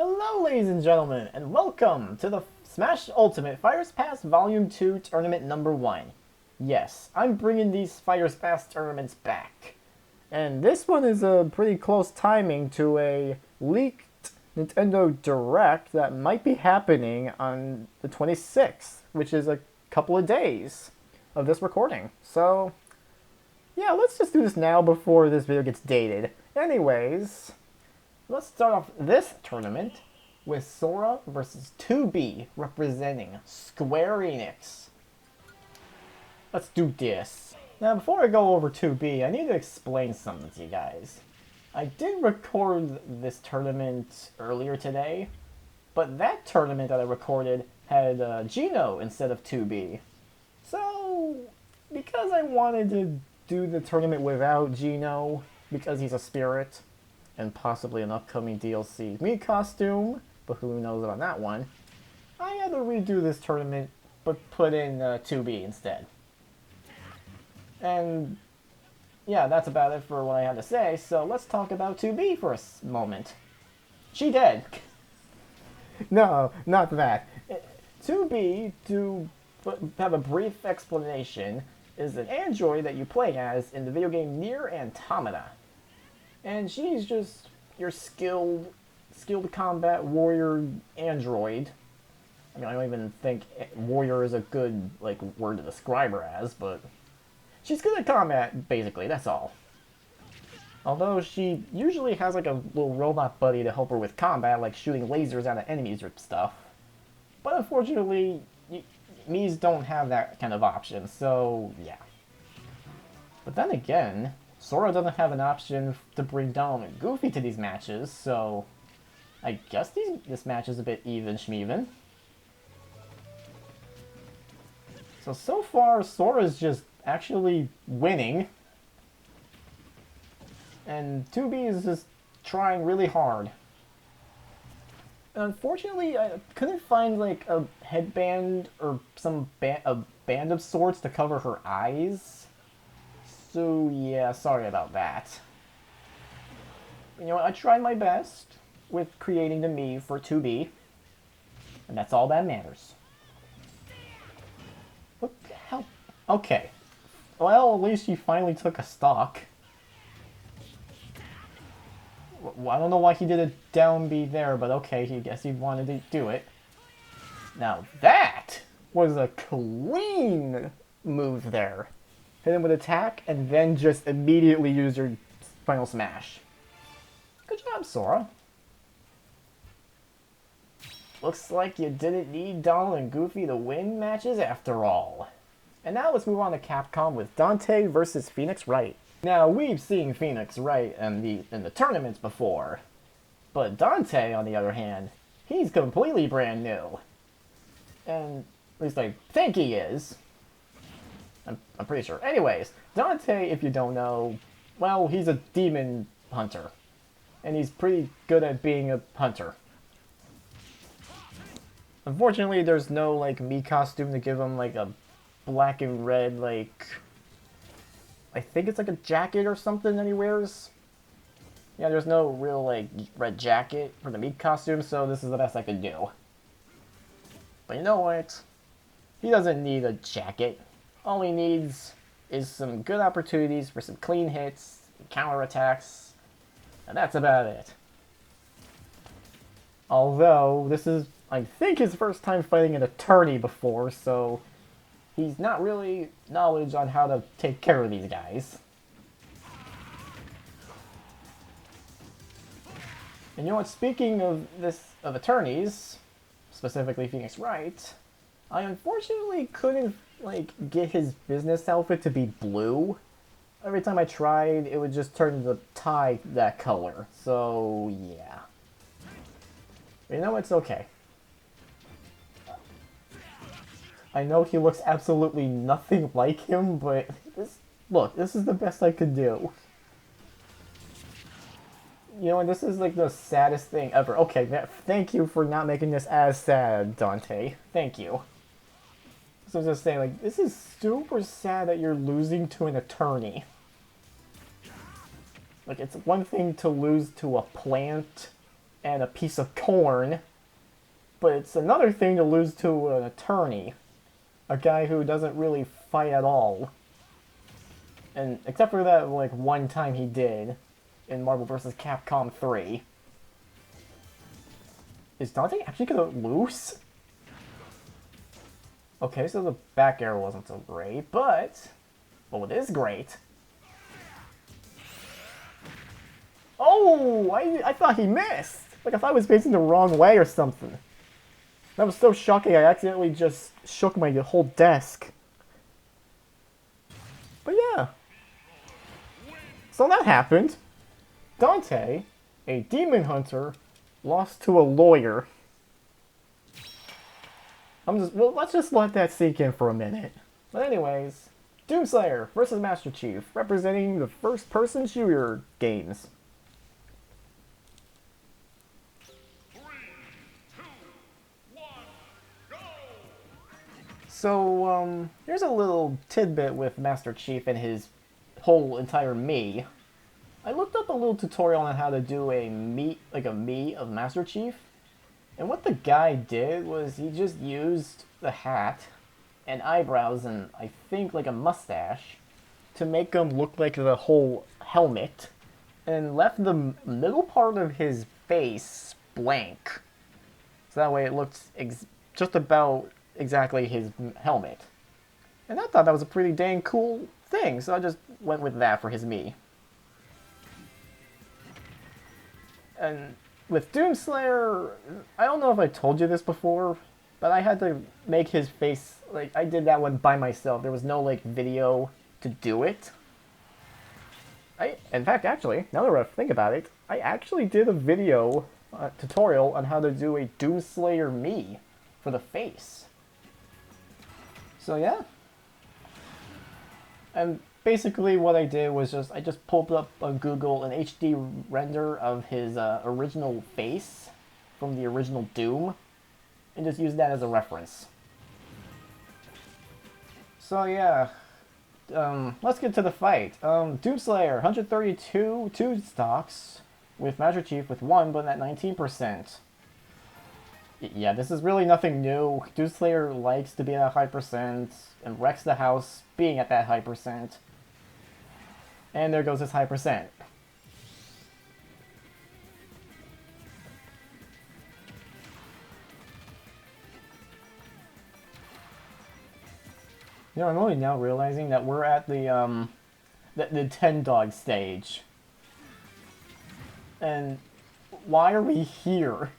Hello, ladies and gentlemen, and welcome to the Smash Ultimate Fighters Pass Volume 2 Tournament Number 1. Yes, I'm bringing these Fighters Pass tournaments back. And this one is a pretty close timing to a leaked Nintendo Direct that might be happening on the 26th, which is a couple of days of this recording. So, yeah, let's just do this now before this video gets dated. Anyways, let's start off this tournament with Sora versus 2B representing Square Enix. Let's do this. Now, before I go over 2B, I need to explain something to you guys. I did record this tournament earlier today, but that tournament that I recorded had Gino instead of 2B. So, because I wanted to do the tournament without Gino, because he's a spirit, and possibly an upcoming DLC Mii costume, but who knows about that one, I had to redo this tournament, but put in 2B instead. And yeah, that's about it for what I had to say, so let's talk about 2B for a moment. She dead. No, not that. 2B, to have a brief explanation, is an android that you play as in the video game Nier Automata. And she's just your skilled combat warrior android. I mean, I don't even think warrior is a good word to describe her as, but she's good at combat, basically, that's all. Although she usually has a little robot buddy to help her with combat, like shooting lasers out of enemies or stuff. But unfortunately, Mii's don't have that kind of option, so yeah. But then again, Sora doesn't have an option to bring Donald and Goofy to these matches, so I guess this match is a bit even schmeven. So far, Sora's just actually winning, and 2B is just trying really hard. Unfortunately, I couldn't find a headband or a band of sorts to cover her eyes. So yeah, sorry about that. You know what, I tried my best with creating the Mii for 2B, and that's all that matters. What the hell? Okay. Well, at least she finally took a stock. Well, I don't know why he did a down B there, but okay, I guess he wanted to do it. Now that was a clean move there. Hit him with attack, and then just immediately use your final smash. Good job, Sora. Looks like you didn't need Donald and Goofy to win matches after all. And now let's move on to Capcom with Dante versus Phoenix Wright. Now, we've seen Phoenix Wright in the tournaments before, but Dante, on the other hand, he's completely brand new. And at least I think he is. I'm pretty sure. Anyways, Dante, if you don't know, well, he's a demon hunter. And he's pretty good at being a hunter. Unfortunately, there's no, Mii costume to give him, a black and red, I think it's a jacket or something that he wears. Yeah, there's no real, red jacket for the Mii costume, so this is the best I could do. But you know what? He doesn't need a jacket. All he needs is some good opportunities for some clean hits, counterattacks, and that's about it. Although, this is, I think, his first time fighting an attorney before, so he's not really knowledge on how to take care of these guys. And you know what, speaking of attorneys, specifically Phoenix Wright, I unfortunately couldn't get his business outfit to be blue. Every time I tried, it would just turn the tie that color. So yeah. But you know, it's okay. I know he looks absolutely nothing like him, but this is the best I could do. You know, and this is the saddest thing ever. Okay, thank you for not making this as sad, Dante. Thank you. So I was just saying, this is super sad that you're losing to an attorney. It's one thing to lose to a plant and a piece of corn. But it's another thing to lose to an attorney. A guy who doesn't really fight at all. And except for that, like, one time he did in Marvel vs. Capcom 3. Is Dante actually gonna lose? Okay, so the back air wasn't so great, but... well, it is great. Oh! I thought he missed! Like, I thought he was facing the wrong way or something. That was so shocking, I accidentally just shook my whole desk. But yeah. So that happened. Dante, a demon hunter, lost to a lawyer. Well, let's just let that sink in for a minute. But anyways, Doomslayer versus Master Chief, representing the first-person shooter games. 3, 2, 1, go! So, here's a little tidbit with Master Chief and his whole entire Mii. I looked up a little tutorial on how to do a Mii of Master Chief. And what the guy did was he just used the hat and eyebrows and I think like a mustache to make him look like the whole helmet and left the middle part of his face blank. So that way it looked just about exactly his helmet. And I thought that was a pretty dang cool thing, so I just went with that for his Mii. And with Doomslayer, I don't know if I told you this before, but I had to make his face, like, I did that one by myself. There was no, like, video to do it. In fact, actually, now that I think about it, I actually did a video tutorial on how to do a Doomslayer Mii for the face. So, yeah. And basically what I did was I just pulled up on Google an HD render of his original face from the original Doom and just used that as a reference. So yeah, let's get to the fight. Doomslayer, 132 2 stocks with Master Chief with 1 but at 19%. Yeah, this is really nothing new. Doomslayer likes to be at a high percent and wrecks the house being at that high percent. And there goes his high percent. You know, I'm only now realizing that we're at the 10 dog stage. And why are we here?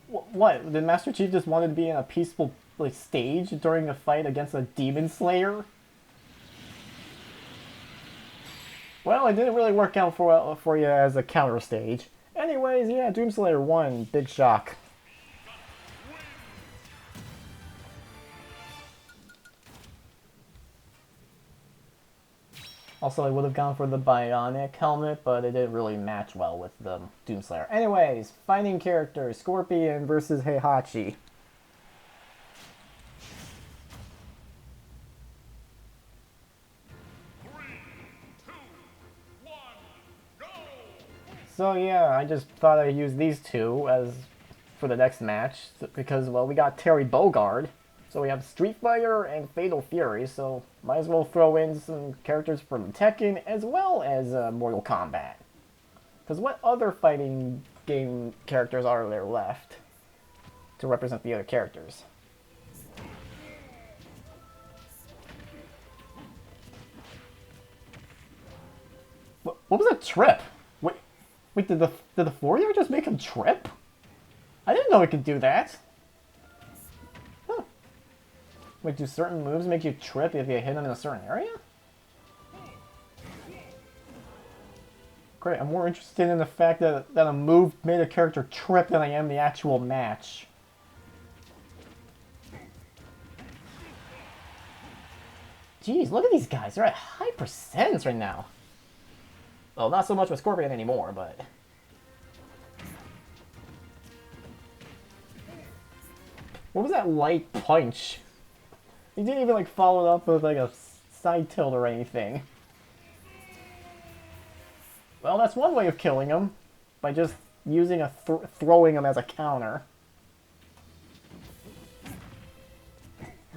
What? Did Master Chief just wanted to be in a peaceful like stage during a fight against a demon slayer? Well, it didn't really work out for you as a counter stage. Anyways, yeah, Doomslayer won. Big shock. Also, I would have gone for the bionic helmet, but it didn't really match well with the Doomslayer. Anyways, fighting characters, Scorpion versus Heihachi. So yeah, I just thought I'd use these two as for the next match because, well, we got Terry Bogard, so we have Street Fighter and Fatal Fury, so might as well throw in some characters from Tekken as well as Mortal Kombat. Because what other fighting game characters are there left to represent the other characters? What was that trip? Wait, did the Fourier just make him trip? I didn't know it could do that. Huh. Wait, do certain moves make you trip if you hit them in a certain area? Great, I'm more interested in the fact that a move made a character trip than I am the actual match. Jeez, look at these guys. They're at high percents right now. Well, not so much with Scorpion anymore, but... What was that light punch? He didn't even, like, follow it up with, like, a side tilt or anything. Well, that's one way of killing him. By just using throwing him as a counter.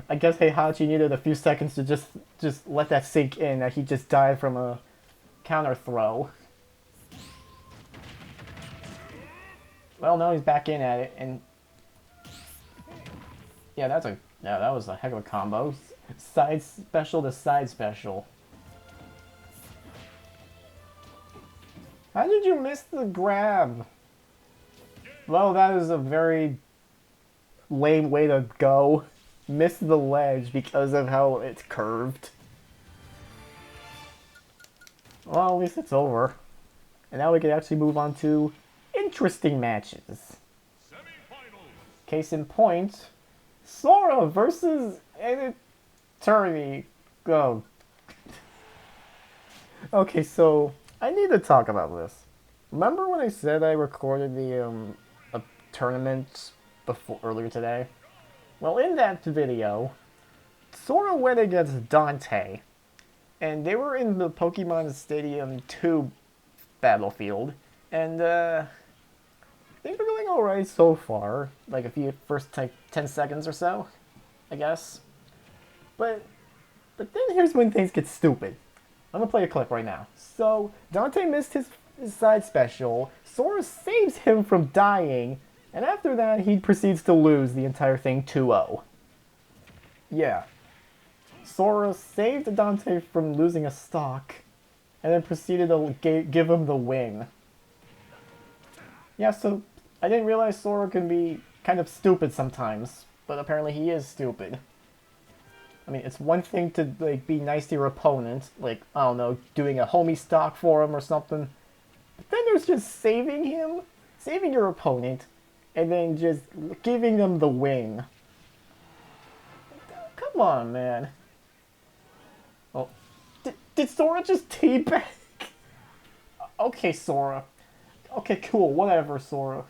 I guess Heihachi needed a few seconds to just let that sink in that he just died from a counter throw. Well, now he's back in at it, and yeah, that was a heck of a combo. Side special to side special. How did you miss the grab? Well, that is a very lame way to go. Miss the ledge because of how it's curved. Well, at least it's over. And now we can actually move on to interesting matches. Case in point, Sora versus an attorney. Oh. Okay, so I need to talk about this. Remember when I said I recorded the a tournament earlier today? Well, in that video, Sora went against Dante, and they were in the Pokemon Stadium 2 battlefield, and things were going alright so far, like a few first 10 seconds or so, I guess. But then here's when things get stupid. I'm gonna play a clip right now. So, Dante missed his side special, Sora saves him from dying, and after that, he proceeds to lose the entire thing 2-0. Yeah. Sora saved Dante from losing a stock, and then proceeded to give him the win. Yeah, so I didn't realize Sora can be kind of stupid sometimes, but apparently he is stupid. I mean, it's one thing to like be nice to your opponent, like, I don't know, doing a homie stock for him or something. But then there's just saving your opponent, and then just giving them the win. Come on, man. Oh, did Sora just teabag? Okay, Sora. Okay, cool, whatever, Sora.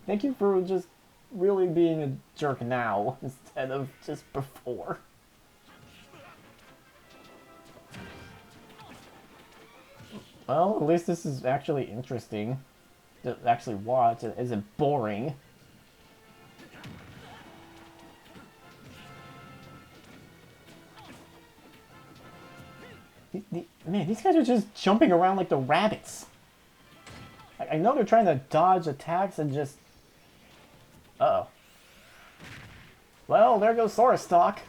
Thank you for just really being a jerk now, instead of just before. Well, at least this is actually interesting to actually watch. It isn't boring. Man, these guys are just jumping around like the rabbits. I know they're trying to dodge attacks and just... Uh-oh. Well, there goes Sora stock.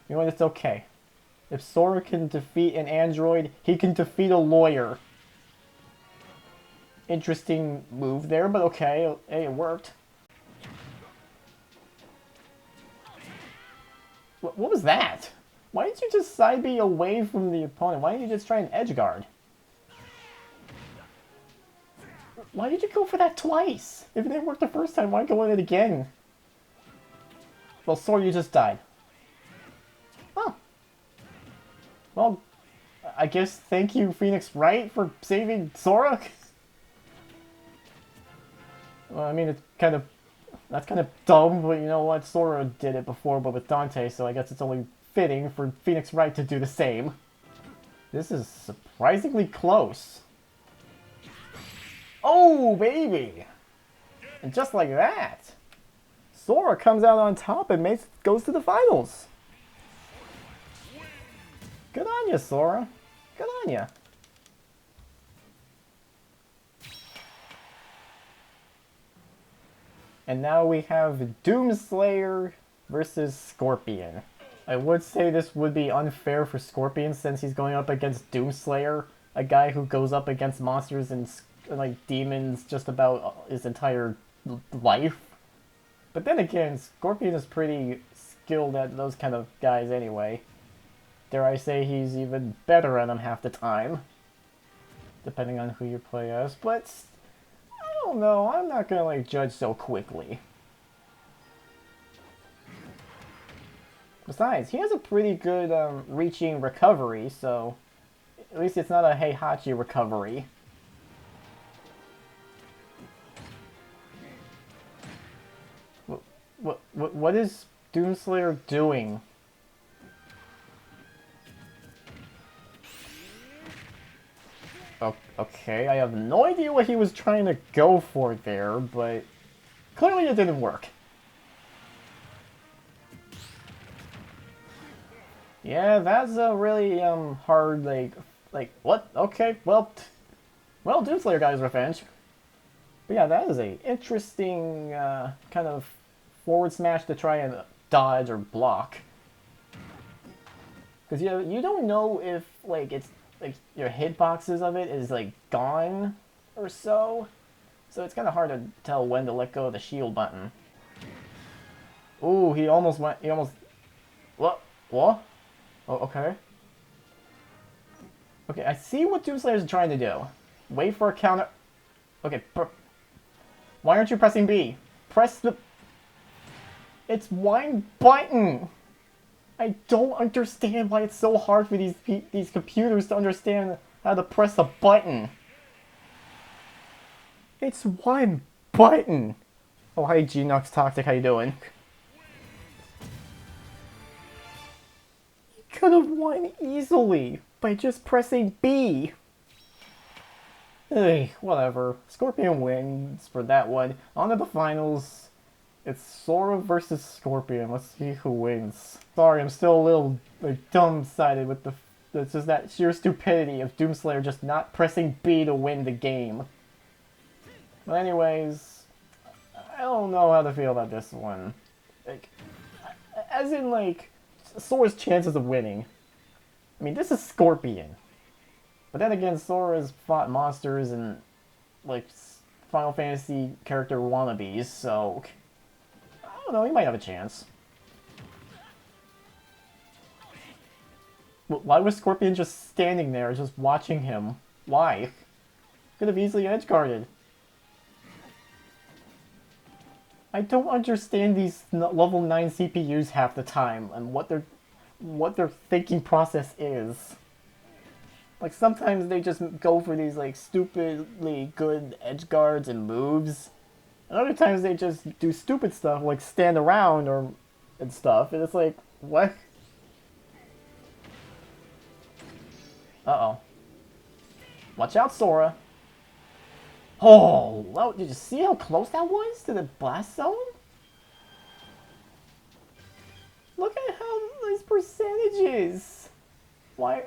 You know what, it's okay. If Sora can defeat an android, he can defeat a lawyer. Interesting move there, but okay. Hey, it worked. What was that? Why didn't you just side B away from the opponent? Why didn't you just try an edge guard? Why did you go for that twice? If it didn't work the first time, why go in it again? Well, Sora, you just died. Oh. Well, I guess thank you, Phoenix Wright, for saving Sora? Well, I mean, that's kind of dumb, but you know what? Sora did it before, but with Dante, so I guess it's only fitting for Phoenix Wright to do the same. This is surprisingly close. Oh, baby! And just like that, Sora comes out on top and goes to the finals. Good on you, Sora. Good on you. And now we have Doomslayer versus Scorpion. I would say this would be unfair for Scorpion since he's going up against Doomslayer, a guy who goes up against monsters and like demons just about his entire life. But then again, Scorpion is pretty skilled at those kind of guys anyway. Dare I say he's even better at them half the time, depending on who you play as. But I don't know, I'm not gonna like judge so quickly. Besides, he has a pretty good reaching recovery, so at least it's not a Heihachi recovery. What is Doomslayer doing? Okay, I have no idea what he was trying to go for there, but clearly it didn't work. Yeah, that's a really hard what? Okay, well, Doomslayer got his revenge. But yeah, that is a interesting kind of forward smash to try and dodge or block. Because you don't know if it's like your hitboxes of it is like gone or so. So it's kind of hard to tell when to let go of the shield button. Ooh, he almost went. He almost. What? What? Oh, okay. Okay, I see what Doomslayer's trying to do. Wait for a counter. Okay, why aren't you pressing B? Press the... It's Y button! I don't understand why it's so hard for these computers to understand how to press a button. It's one button! Oh, hi, Genox Toxic, how you doing? You could have won easily by just pressing B. Hey, whatever. Scorpion wins for that one. On to the finals. It's Sora versus Scorpion. Let's see who wins. Sorry, I'm still a little dumb-sided with the... It's just that sheer stupidity of Doomslayer just not pressing B to win the game. But anyways, I don't know how to feel about this one. Like, as in, like, Sora's chances of winning. I mean, this is Scorpion. But then again, Sora's fought monsters and, like, Final Fantasy character wannabes, so... I don't know, he might have a chance. Why was Scorpion just standing there, just watching him? Why? Could have easily edgeguarded. I don't understand these level 9 CPUs half the time, and what their thinking process is. Like, sometimes they just go for these, like, stupidly good edge guards and moves. And other times they just do stupid stuff, like stand around and stuff. And it's like, what? Uh-oh. Watch out, Sora. Oh, well, did you see how close that was to the blast zone? Look at how these percentages. Why?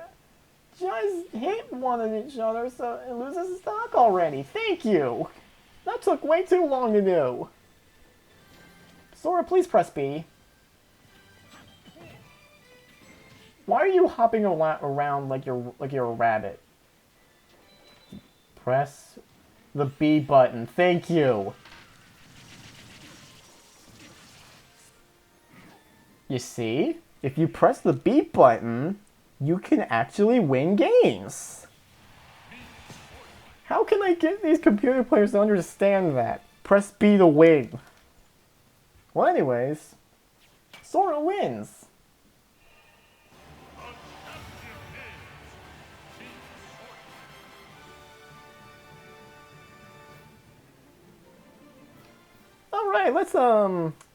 Just hit one of each other so it loses stock already. Thank you. That took way too long to do. Sora, please press B. Why are you hopping around like you're a rabbit? Press the B button. Thank you. You see? If you press the B button, you can actually win games. How can I get these computer players to understand that? Press B to win. Well, anyways, Sora wins. Alright, let's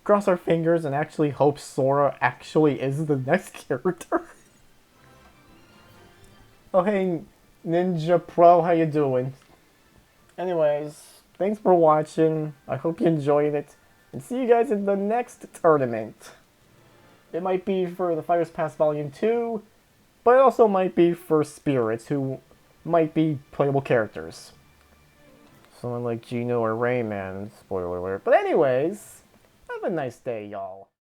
cross our fingers and actually hope Sora actually is the next character. Oh hey, Ninja Pro, how you doing? Anyways, thanks for watching. I hope you enjoyed it. And see you guys in the next tournament. It might be for the Fighters Pass Volume 2, but it also might be for Spirits, who might be playable characters. Someone like Gino or Rayman, spoiler alert. But anyways, have a nice day, y'all.